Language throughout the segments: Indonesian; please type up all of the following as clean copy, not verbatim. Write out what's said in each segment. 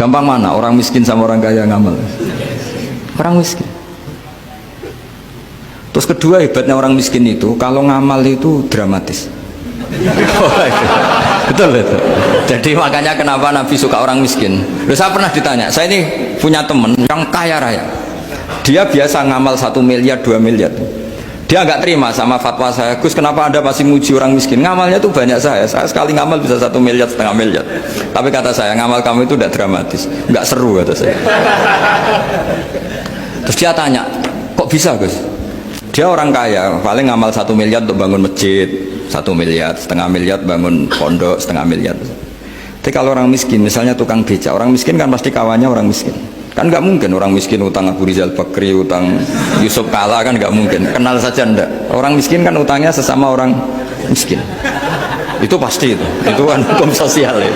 Gampang mana orang miskin sama orang kaya ngamal? Orang miskin. Terus kedua hebatnya orang miskin itu kalau ngamal itu dramatis. Betul itu. Jadi makanya kenapa Nabi suka orang miskin. Loh, saya pernah ditanya, saya ini punya teman yang kaya raya. Dia biasa ngamal 1 miliar 2 miliar. Dia nggak terima sama fatwa saya, Gus kenapa Anda masih muji orang miskin? Ngamalnya tuh banyak saya sekali ngamal bisa 1,5 miliar. Tapi kata saya, ngamal kamu itu tidak dramatis, nggak seru kata saya. Terus dia tanya, kok bisa Gus? Dia orang kaya, paling ngamal 1 miliar untuk bangun masjid, 1 miliar, 1,5 miliar bangun pondok, 1,5 miliar. Tapi kalau orang miskin, misalnya tukang beca, orang miskin kan pasti kawannya orang miskin. Kan nggak mungkin orang miskin utang Abu Rizal Bakri, utang Yusuf Kala, kan nggak mungkin. Kenal saja ndak. Orang miskin kan utangnya sesama orang miskin. Itu pasti itu kan hukum sosial ya.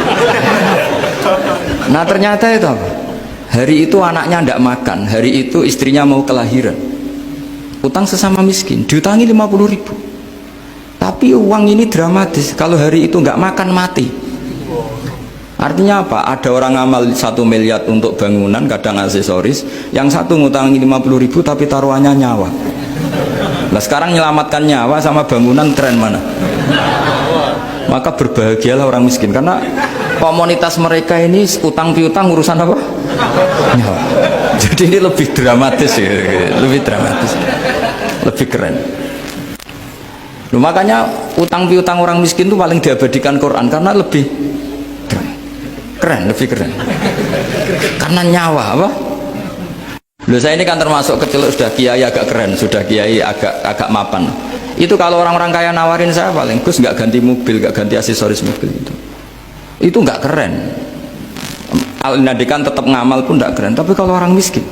Nah ternyata itu apa? Hari itu anaknya ndak makan, hari itu istrinya mau kelahiran. Utang sesama miskin, diutangi 50.000. Tapi uang ini dramatis. Kalau hari itu nggak makan mati. Artinya apa? Ada orang ngamal 1 miliar untuk bangunan, kadang aksesoris, yang satu ngutangi 50.000 tapi taruhannya nyawa. Nah sekarang menyelamatkan nyawa sama bangunan tren mana? Maka berbahagialah orang miskin karena komunitas mereka ini utang piutang urusan apa? Nyawa. Jadi ini lebih dramatis ya, lebih dramatis, lebih keren. Loh, makanya utang piutang orang miskin itu paling diabadikan Quran karena lebih keren, lebih keren karena nyawa apa? Loh saya ini kan termasuk kecil sudah kiai agak keren, sudah kiai agak mapan. Itu kalau orang-orang kaya nawarin saya paling Gus nggak ganti mobil, nggak ganti aksesoris mobil itu nggak keren. Al-Nadikan tetap ngamal pun nggak keren. Tapi kalau orang miskin,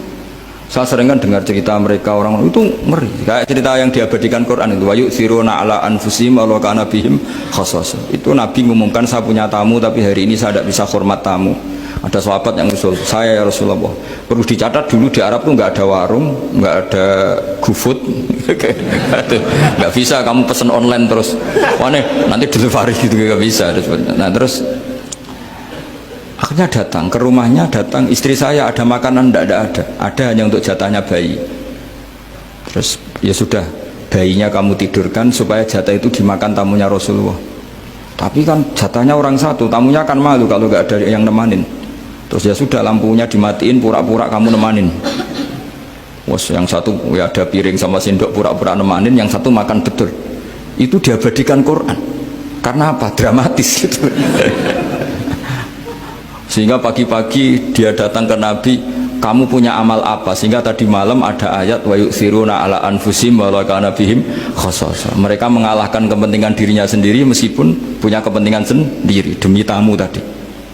saya sering kan dengar cerita mereka orang itu ngeri. Kayak cerita yang diabadikan Quran itu, wa yu'thiruna ala anfusihim walau kana bihim khassasah. Itu Nabi mengumumkan saya punya tamu tapi hari ini saya tidak bisa hormat tamu. Ada sahabat yang usul, saya ya Rasulullah, perlu dicatat dulu di Arab tuh nggak ada warung, nggak ada GoFood, nggak bisa kamu pesen online terus, mana nanti delivery gitu nggak bisa. Nah terus akhirnya datang ke rumahnya, datang istri saya ada makanan, ada hanya untuk jatahnya bayi. Terus ya sudah, bayinya kamu tidurkan supaya jatah itu dimakan tamunya Rasulullah. Tapi kan jatahnya orang satu, tamunya kan malu kalau nggak ada yang nemanin. Terus ya sudah, lampunya dimatiin, pura-pura kamu nemanin. Wes yang satu ya ada piring sama sendok, pura-pura nemanin, yang satu makan betul. Itu diabadikan Quran. Karena apa? Dramatis gitu. Sehingga pagi-pagi dia datang ke Nabi, kamu punya amal apa? Sehingga tadi malam ada ayat wa yu'thiruna ala anfusihim walau kana bihim khassasah. Mereka mengalahkan kepentingan dirinya sendiri meskipun punya kepentingan sendiri demi tamu tadi.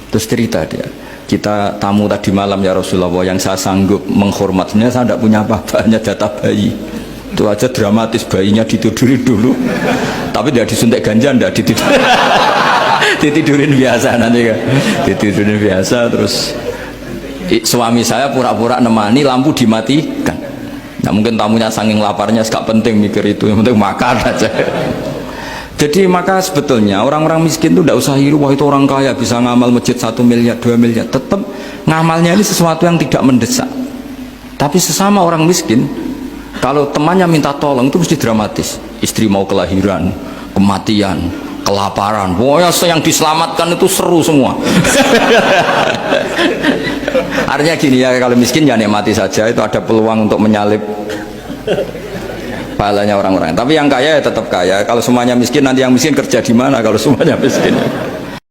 Terus cerita dia, kita tamu tadi malam ya Rasulullah, yang saya sanggup menghormatnya saya tidak punya apa-apa, hanya jatah bayi. Itu aja dramatis, bayinya ditidurin dulu. Tapi tidak disuntik ganja, tidak ditidurin. Ditidurin biasa nanti kan, ditidurin biasa. Terus suami saya pura-pura nemani, lampu dimatikan. Nah mungkin tamunya saking laparnya gak penting mikir itu, yang penting makan aja. Jadi maka sebetulnya orang-orang miskin itu tidak usah hiru, wah itu orang kaya bisa ngamal masjid 1 miliar 2 miliar. Tetap ngamalnya ini sesuatu yang tidak mendesak. Tapi sesama orang miskin, kalau temannya minta tolong itu mesti dramatis. Istri mau kelahiran, kematian, kelaparan, pokoknya yang diselamatkan itu seru semua. Artinya gini ya, kalau miskin ya nikmati saja, itu ada peluang untuk menyalip pahalanya orang-orang. Tapi yang kaya ya tetap kaya. Kalau semuanya miskin, nanti yang miskin kerja di mana kalau semuanya miskin?